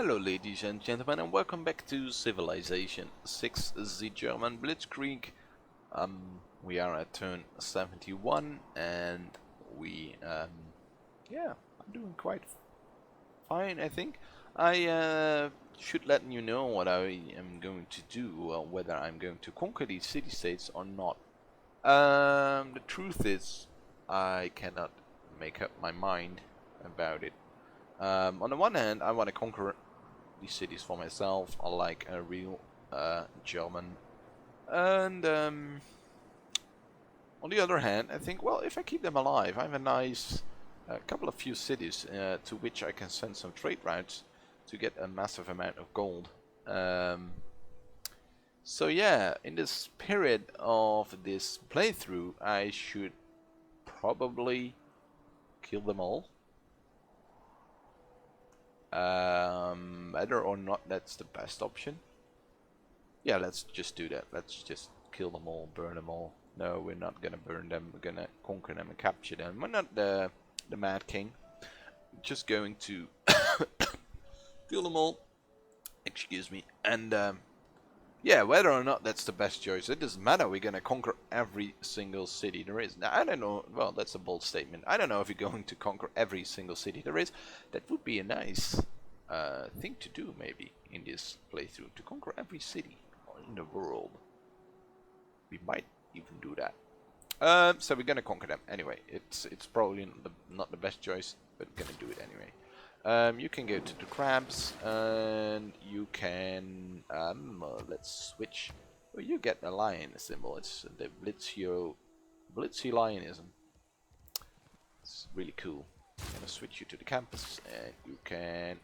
Hello ladies and gentlemen, and welcome back to Civilization 6, the German Blitzkrieg. We are at turn 71 and we are doing quite fine, I think. I should let you know what I am going to do, whether I'm going to conquer these city-states or not. The truth is, I cannot make up my mind about it. On the one hand, I want to conquer these cities for myself. I like a real German. And on the other hand, I think, well, if I keep them alive, I have a nice few cities to which I can send some trade routes to get a massive amount of gold. So yeah, in the spirit of this playthrough, I should probably kill them all. Whether or not that's the best option. Yeah, let's just do that. Let's just kill them all, burn them all. No, we're not gonna burn them. We're gonna conquer them and capture them. We're not the Mad King. We're just going to kill them all. Excuse me. And yeah, whether or not that's the best choice, it doesn't matter. We're gonna conquer every single city there is. Now, I don't know. Well, that's a bold statement. I don't know if you're going to conquer every single city there is. That would be a nice thing to do, maybe, in this playthrough, to conquer every city in the world. We might even do that. So we're gonna conquer them anyway. It's probably not the best choice, but we're gonna do it anyway. You can go to the crabs, and you can let's switch. Well, you get a lion symbol. It's the Blitzy lionism. It's really cool. I'm gonna switch you to the campus, and you can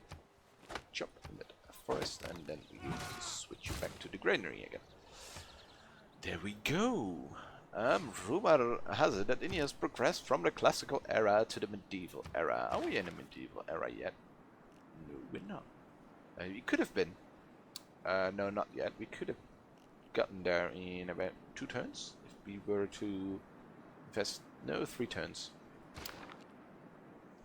jump in the forest, and then we switch you back to the granary again. There we go. Rumor has it that India has progressed from the classical era to the medieval era. Are we in the medieval era yet? No, we're not. We could have been. No, not yet. We could have gotten there in about 2 turns if we were to invest. No, 3 turns.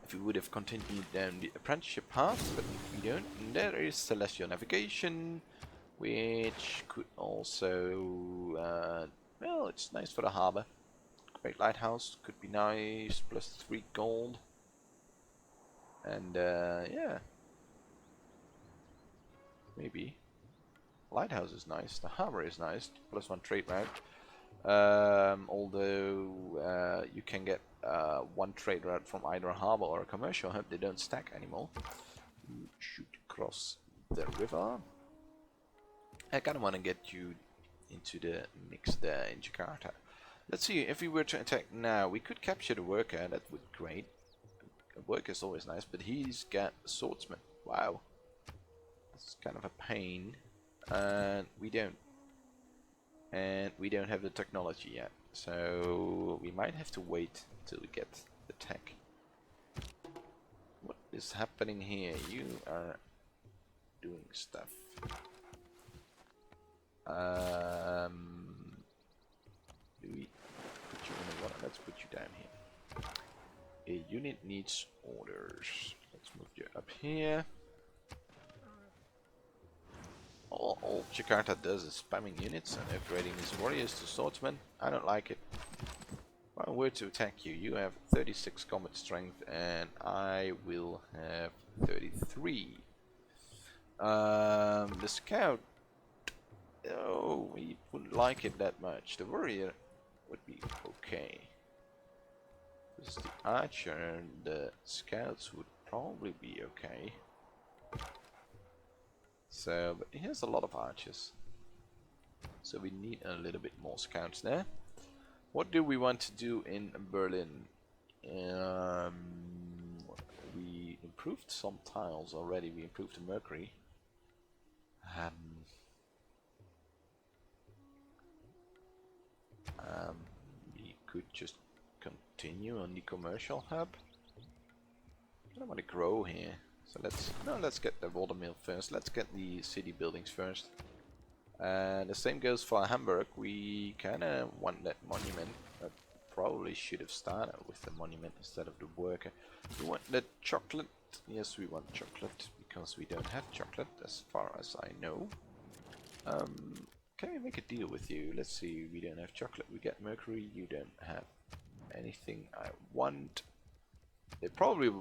If we would have continued down the apprenticeship path, but we don't. And there is celestial navigation, which could also. Well, it's nice for the harbor. Great lighthouse could be nice. Plus 3 gold. And yeah, maybe. Lighthouse is nice. The harbor is nice. Plus 1 trade route. Although you can get 1 trade route from either a harbor or a commercial hub, they don't stack anymore. You should cross the river. I kind of want to get you into the mix there in Jakarta. Let's see, if we were to attack now, we could capture the worker. That would be great. A worker is always nice, but he's got swordsman. Wow, it's kind of a pain. And we don't have the technology yet, so we might have to wait till we get the tech. What is happening here? You are doing stuff. Do we put you in the water? Let's put you down here. A unit needs orders. Let's move you up here. All Jakarta does is spamming units and upgrading his warriors to swordsmen. I don't like it. If I were to attack you, you have 36 combat strength and I will have 33. The scout, oh, we wouldn't like it that much. The warrior would be okay. Because the archer and the scouts would probably be okay. So, but he has a lot of archers. So we need a little bit more scouts there. What do we want to do in Berlin? We improved some tiles already. We improved the mercury. We could just continue on the commercial hub. I don't want to grow here, so let's get the water mill first. Let's get the city buildings first. The same goes for Hamburg. We kind of want that monument. Probably should have started with the monument instead of the worker. We want the chocolate. Yes, we want chocolate because we don't have chocolate, as far as I know. Can we make a deal with you? Let's see, we don't have chocolate, we get mercury, you don't have anything I want. They probably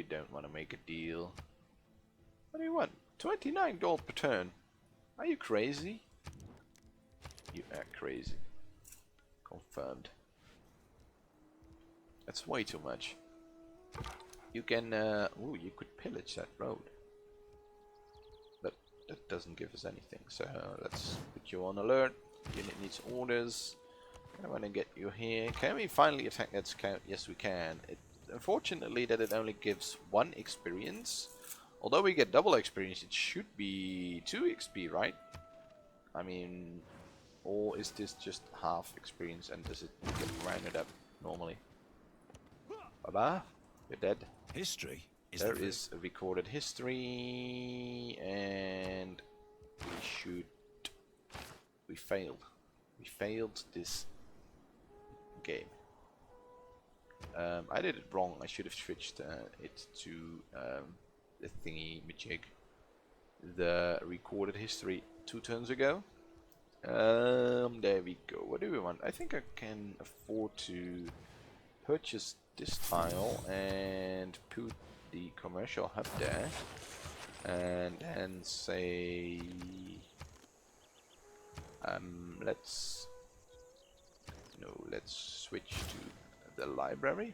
don't want to make a deal. What do you want? 29 gold per turn. Are you crazy? You are crazy. Confirmed. That's way too much. You can, ooh, you could pillage that road. But that doesn't give us anything, so let's put you on alert. Unit needs orders. I want to get you here. Can we finally attack that scout? Yes, we can. Unfortunately, that it only gives 1 experience. Although we get double experience, it should be 2 XP, right? I mean, or is this just half experience and does it get rounded up normally? Baba, you're dead. History is There is a recorded history, and we failed. We failed this game. I did it wrong. I should have switched it to the thingy majig, the recorded history 2 turns ago. There we go. What do we want? I think I can afford to purchase this tile and put the commercial hub there, and then say let's switch to the library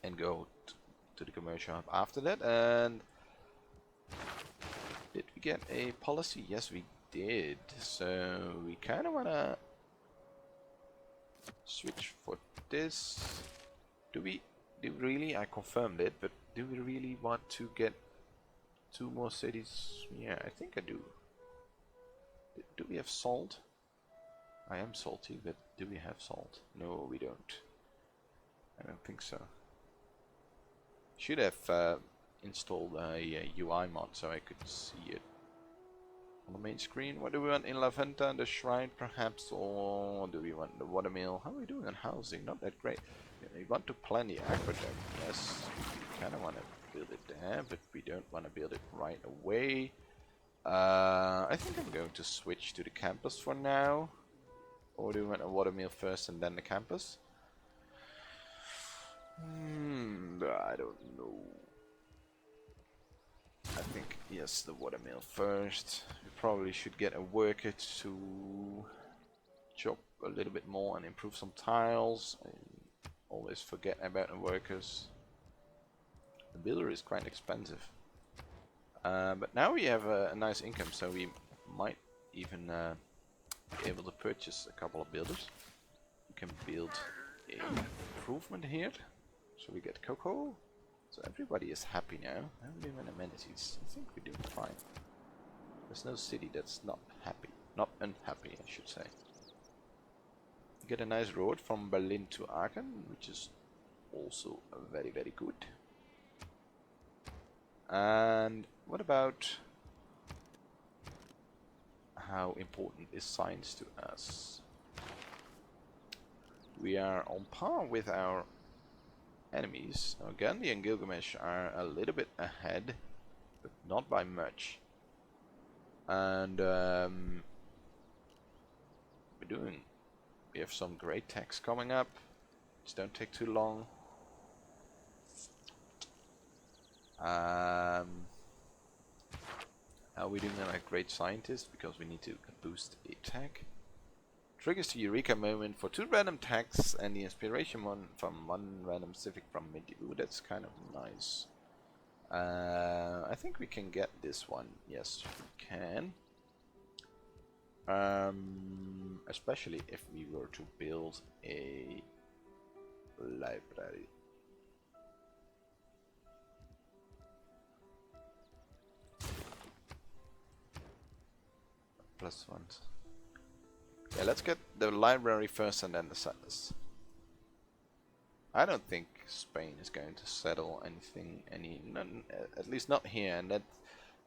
and go to the commercial hub after that. And did we get a policy? Yes, we did. So we kind of want to switch for this. Do we really? I confirmed it, but do we really want to get 2 more cities? Yeah, I think I do. Do we have salt? I am salty, but do we have salt? No, we don't. I don't think so. Should have installed a UI mod so I could see it on the main screen. What do we want in La Venta? The shrine perhaps, or do we want the watermill? How are we doing on housing? Not that great. We want to plan the aqueduct. Yes, we kind of want to build it there, but we don't want to build it right away. I think I'm going to switch to the campus for now. Or do we want a watermill first and then the campus? I don't know. I think, yes, the watermill first. We probably should get a worker to chop a little bit more and improve some tiles. I always forget about the workers. The builder is quite expensive. But now we have a nice income, so we might even be able to purchase a couple of builders. We can build a improvement here. So we get cocoa. So everybody is happy now. How are we doing on amenities? I think we're doing fine. There's no city that's not happy. Not unhappy, I should say. We get a nice road from Berlin to Aachen, which is also very, very good. And what about how important is science to us? We are on par with our enemies. Now, Gandhi and Gilgamesh are a little bit ahead, but not by much. And we have some great techs coming up. Just don't take too long. Are we doing like great scientists? Because we need to boost a tech. Triggers the Eureka moment for 2 random tags and the inspiration one from 1 random civic from Midi. Ooh, that's kind of nice. I think we can get this one. Yes, we can. Especially if we were to build a library. +1. Yeah, let's get the library first and then the settlers. I don't think Spain is going to settle anything, at least not here, and that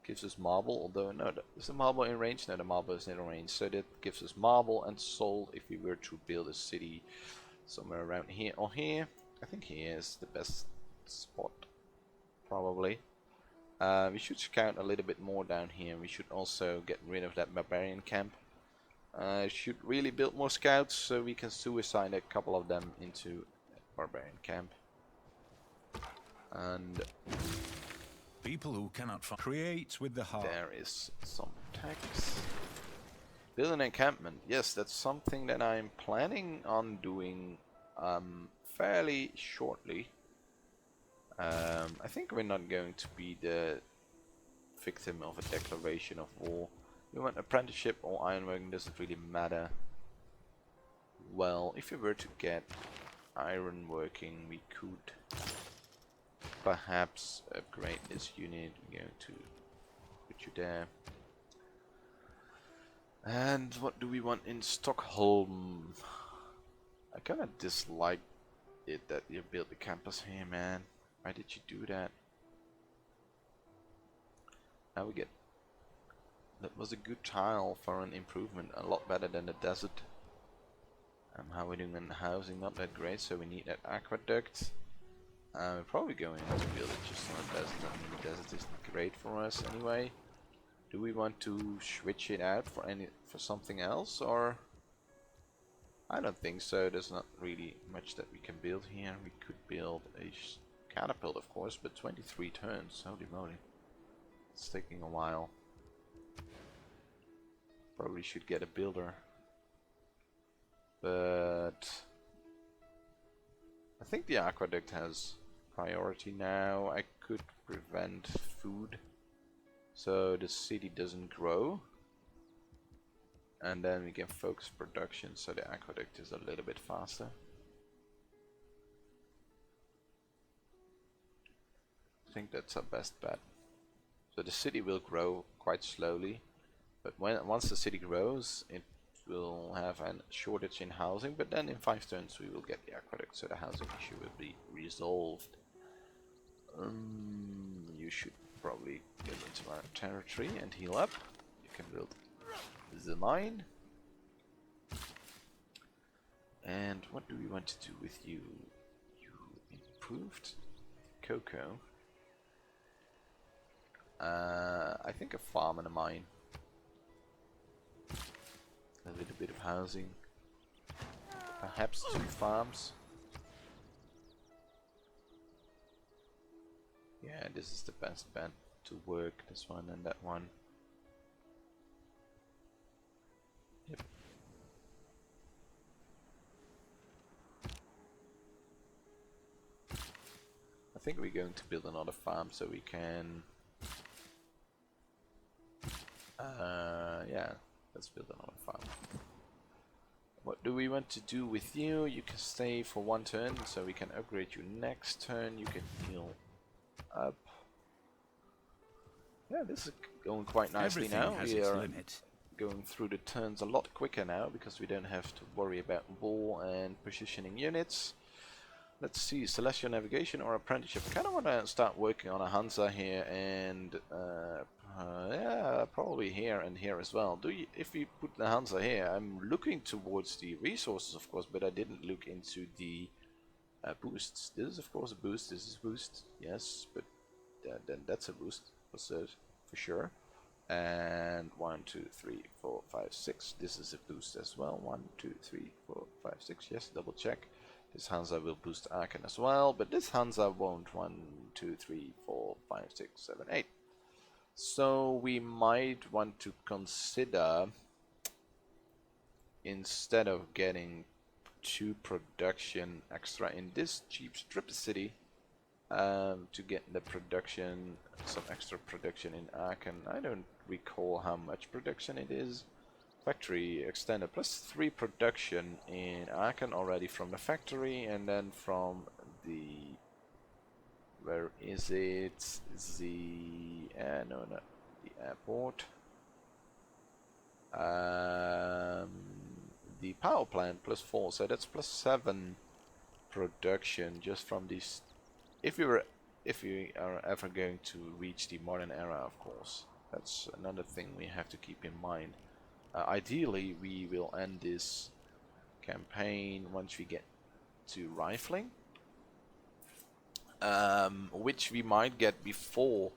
gives us marble, although no, is the marble in range? No, the marble is not in range, so that gives us marble and salt if we were to build a city somewhere around here or here. I think here is the best spot. probably. We should scout a little bit more down here. We should also get rid of that barbarian camp. Should really build more scouts so we can suicide a couple of them into barbarian camp. And people who cannot create with the heart. There is some text. Build an encampment. Yes, that's something that I'm planning on doing fairly shortly. I think we're not going to be the victim of a declaration of war. We want apprenticeship or ironworking, doesn't really matter. Well, if we were to get ironworking, we could perhaps upgrade this unit. We're going to put you there. And what do we want in Stockholm? I kinda dislike it that you built the campus here, man. Why did you do that? Now we get... That was a good tile for an improvement, a lot better than the desert. How we're doing in the housing, not that great, so we need that aqueduct. We're probably going to build it just on the desert. I mean, the desert isn't great for us anyway. Do we want to switch it out for something else, or? I don't think so. There's not really much that we can build here. We could build a catapult, of course, but 23 turns. Holy moly, it's taking a while. Probably should get a builder, but I think the aqueduct has priority now. I could prevent food so the city doesn't grow, and then we can focus production so the aqueduct is a little bit faster. I think that's our best bet. So the city will grow quite slowly, but once the city grows, it will have a shortage in housing, but then in 5 turns we will get the aqueduct, so the housing issue will be resolved. You should probably get into our territory and heal up. You can build the mine. And what do we want to do with you? You improved cocoa. I think a farm and a mine. A little bit of housing. Perhaps 2 farms. Yeah, this is the best bet to work, this one and that one. Yep. I think we're going to build another farm so we can... yeah, let's build another farm. What do we want to do with you? You can stay for 1 turn, so we can upgrade you next turn. You can heal up. Yeah, this is going quite nicely now. We are going through the turns a lot quicker now because we don't have to worry about wall and positioning units. Let's see, Celestial Navigation or Apprenticeship. I kind of want to start working on a Hansa here and yeah, probably here and here as well. If we put the Hansa here, I'm looking towards the resources, of course, but I didn't look into the boosts. This is of course a boost. This is a boost. Yes, but then that's a boost for sure. And 1, 2, 3, 4, 5, 6. This is a boost as well. 1, 2, 3, 4, 5, 6. Yes, double check. This Hansa will boost Aachen as well, but this Hansa won't. 1, 2, 3, 4, 5, 6, 7, 8. So we might want to consider, instead of getting 2 production extra in this cheap strip city, to get the production, some extra production in Aachen. I don't recall how much production it is. Factory extended, +3 production in Aachen already from the factory, and then from the... Where is it? The... no, not the airport. The power plant +4, so that's +7 production just from these. If we are ever going to reach the modern era, of course, that's another thing we have to keep in mind. Ideally, we will end this campaign once we get to rifling. which we might get before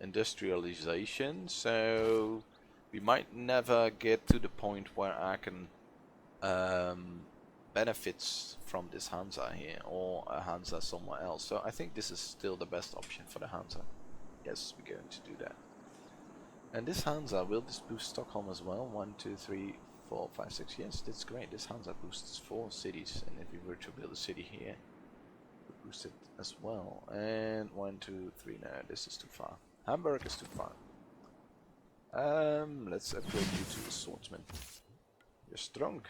industrialization, so we might never get to the point where I can benefits from this Hansa here, or a Hansa somewhere else. So I think this is still the best option for the Hansa. Yes, we're going to do that. And this Hansa, will this boost Stockholm as well? 1, 2, 3, 4, 5, 6. Yes, that's great. This Hansa boosts 4 cities, and if we were to build a city here, we boost it as well. And 1, 2, 3. No, this is too far. Hamburg is too far. Let's upgrade you to a swordsman. You're strong.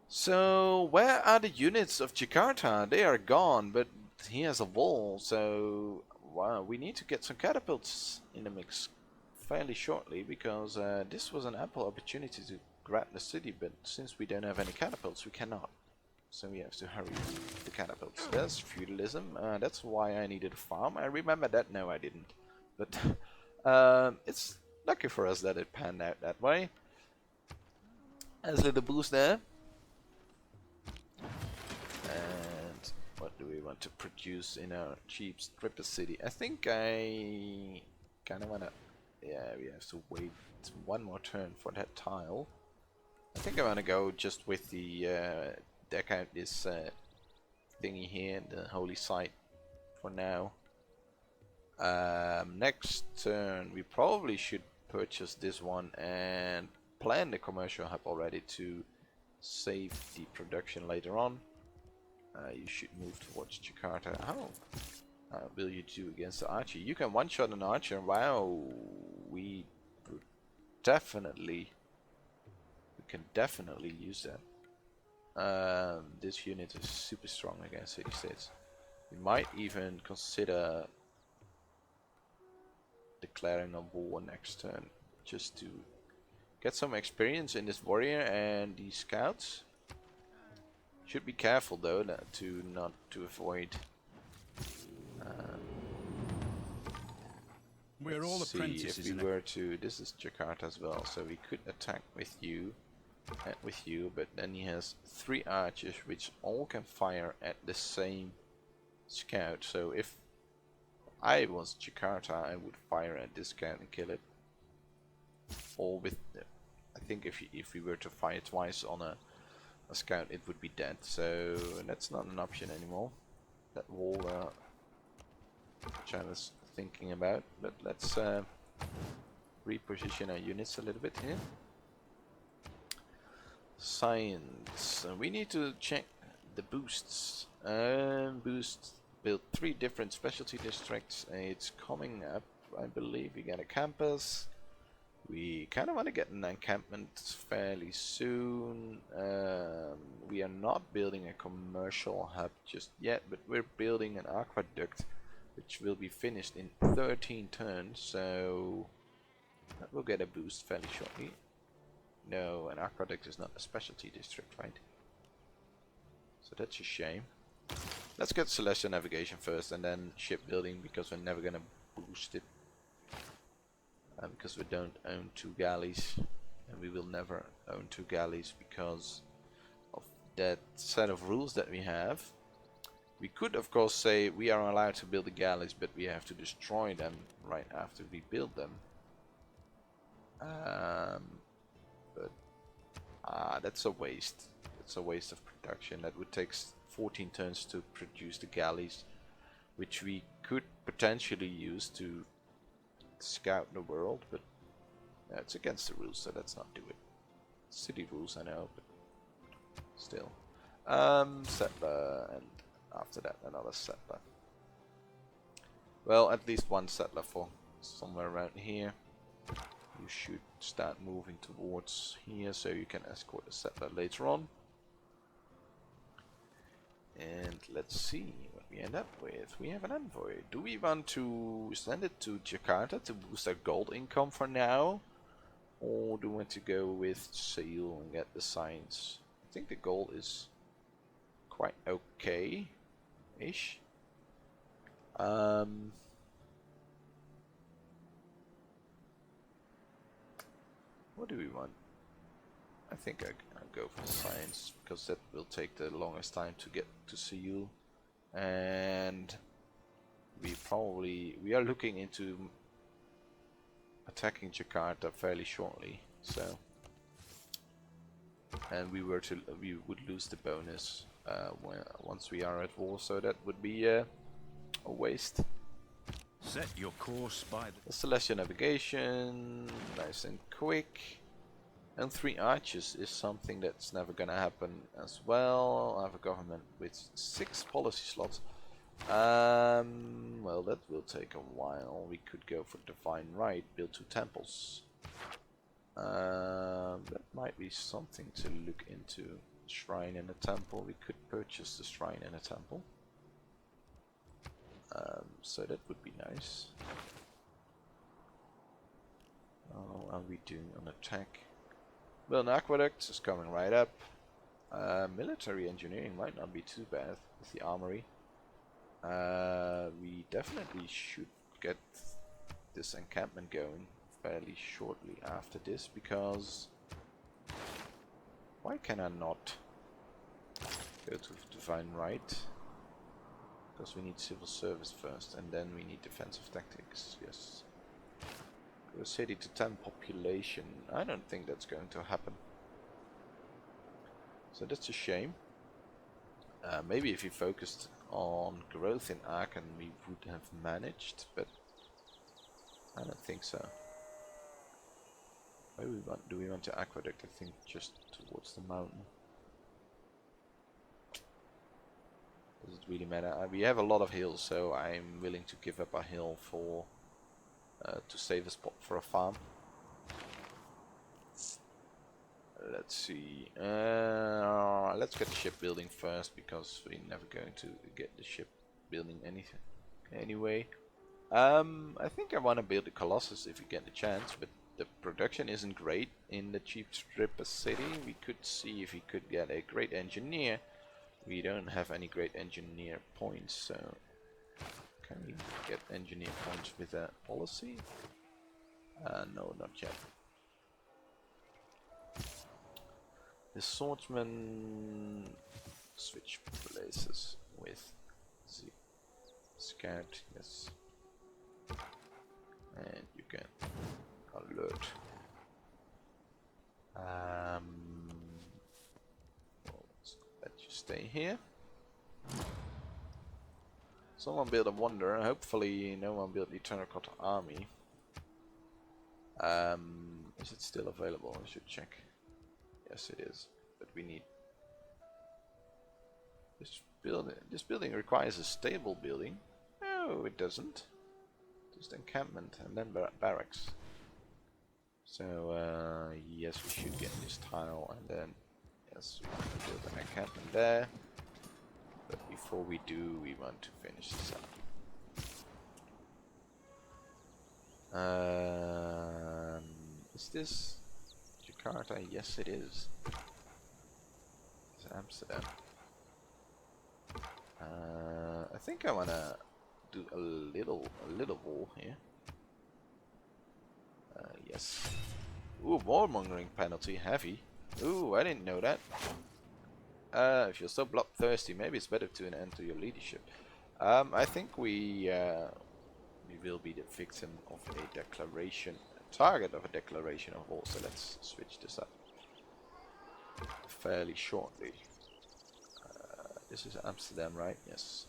So, where are the units of Jakarta? They are gone, but he has a wall, so wow, we need to get some catapults in the mix fairly shortly, because this was an ample opportunity to grab the city, but since we don't have any catapults, we cannot. So we have to hurry the catapults. That's feudalism. That's why I needed a farm. I remember that. No, I didn't. But it's lucky for us that it panned out that way. There's a little boost there. And what do we want to produce in our cheap stripper city? I think I kind of want to... Yeah, we have to wait one more turn for that tile. I think I want to go just with the... deck out this thingy here, the holy site, for now. Next turn we probably should purchase this one and plan the commercial hub already to save the production later on. You should move towards Jakarta. How will you do against the archer? You can one-shot an archer. Wow, we can definitely use that. This unit is super strong against city states. We might even consider declaring a war next turn, just to get some experience in this warrior and these scouts. Should be careful though to avoid. We're all apprentices. If we were to, this is Jakarta as well, so we could attack with you. But then he has 3 archers which all can fire at the same scout. So if I was Jakarta, I would fire at this scout and kill it. Or with, I think if we were to fire twice on a scout, it would be dead. So that's not an option anymore. That wall, which I was thinking about. But let's reposition our units a little bit here. Science. We need to check the boosts. Boost build 3 different specialty districts. It's coming up, I believe. We get a campus. We kind of want to get an encampment fairly soon. We are not building a commercial hub just yet, but we're building an aqueduct, which will be finished in 13 turns. So that will get a boost fairly shortly. No, an aqueduct is not a specialty district, right? So that's a shame. Let's get celestial navigation first, and then shipbuilding, because we're never gonna boost it. Because we don't own 2 galleys, and we will never own 2 galleys because of that set of rules that we have. We could of course say we are allowed to build the galleys, but we have to destroy them right after we build them. That's a waste. It's a waste of production. That would take 14 turns to produce the galleys, which we could potentially use to scout the world, but it's against the rules, so let's not do it. City rules, I know, but still. Settler, and after that another settler. Well, at least 1 settler for somewhere around here. You should start moving towards here, so you can escort a settler later on. And let's see what we end up with. We have an envoy. Do we want to send it to Jakarta to boost our gold income for now? Or do we want to go with Seoul and get the science? I think the gold is quite okay-ish. What do we want? I think I'll go for science, because that will take the longest time to get to Seoul. and we are looking into attacking Jakarta fairly shortly. So, and we would lose the bonus once we are at war. So that would be a waste. Set your course by The Celestial Navigation, nice and quick. And 3 arches is something that's never gonna happen as well. I have a government with 6 policy slots. Well, that will take a while. We could go for Divine Right, build 2 temples. That might be something to look into. Shrine and a temple. We could purchase the shrine and a temple. So that would be nice. How are we doing on attack? Well, an aqueduct is coming right up. Military engineering might not be too bad with the armory. We definitely should get this encampment going fairly shortly after this, because why can I not go to Divine Right? Because we need civil service first, and then we need defensive tactics. Yes. Go city to 10 population. I don't think that's going to happen. So that's a shame. Maybe if we focused on growth in Aachen, we would have managed, but I don't think so. Where do we want to aqueduct? I think just towards the mountain. Does it really matter? We have a lot of hills, so I'm willing to give up a hill for to save a spot for a farm. Let's see. Let's get the shipbuilding first, because we're never going to get the shipbuilding anything anyway. I think I want to build the Colossus if we get the chance, but the production isn't great in the cheap stripper city. We could see if we could get a great engineer. We don't have any great engineer points, so can we get engineer points with a policy? No, not yet. The swordsman switch places with the scout, yes. And you can alert. Well, let's let you stay here. Someone build a wonder, and hopefully no one built the terracotta army. Is it still available? I should check. Yes, it is. But we need this building. This building requires a stable building. No, it doesn't. Just encampment and then barracks. So yes, we should get this tile, and then yes, we want to build an encampment there. But before we do, we want to finish this up. Is this Jakarta? Yes, it is. It's Amsterdam. I think I wanna do a little wall here. Yes. Ooh, warmongering penalty, heavy. Ooh, I didn't know that. If you're so bloodthirsty, maybe it's better to enter your leadership. I think we will be the victim of a declaration, a target of a declaration of war. So let's switch this up fairly shortly. This is Amsterdam, right? Yes.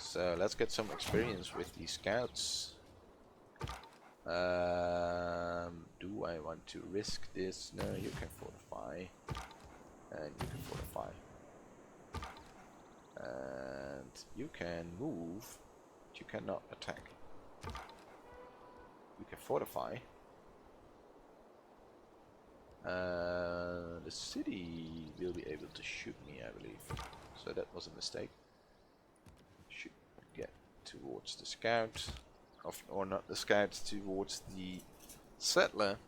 So let's get some experience with these scouts. Do I want to risk this? No, you can fortify. And you can fortify. And you can move, but you cannot attack. You can fortify. The city will be able to shoot me, I believe. So that was a mistake. Should get towards the scout. Or not the scout, towards the settler.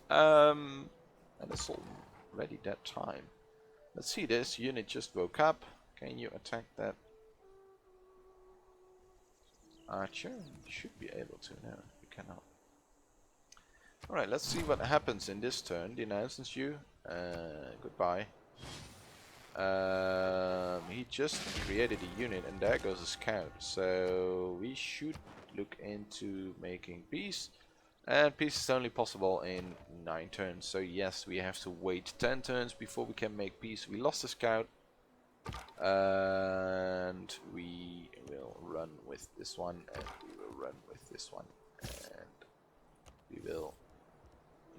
And it's already that time. Let's see, this unit just woke up. Can you attack that archer? You should be able to. No, you cannot. Alright, let's see what happens in this turn. Denounces you. Goodbye. He just created a unit, and there goes a scout. So we should look into making peace. And peace is only possible in 9 turns. So yes, we have to wait 10 turns before we can make peace. We lost a scout. And we will run with this one, and we will run with this one, and we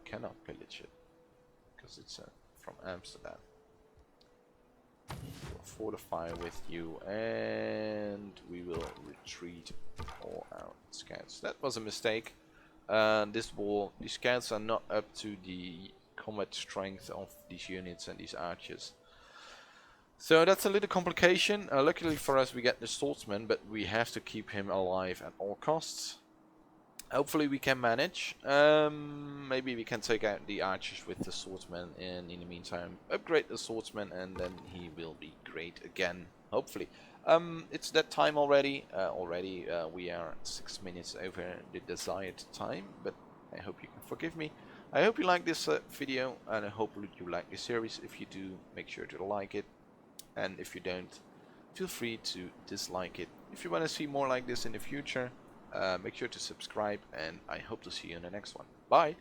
cannot pillage it because it's from Amsterdam. We'll fortify with you, and we will retreat all our scouts. That was a mistake. These scouts are not up to the combat strength of these units and these archers. So that's a little complication. Luckily for us we get the swordsman, but we have to keep him alive at all costs. Hopefully we can manage. Maybe we can take out the archers with the swordsman, and in the meantime upgrade the swordsman, and then he will be great again, hopefully. It's that time already. We are 6 minutes over the desired time, but I hope you can forgive me. I hope you like this video, and I hope you like this series. If you do, make sure to like it. And if you don't, feel free to dislike it. If you want to see more like this in the future, make sure to subscribe, and I hope to see you in the next one. Bye!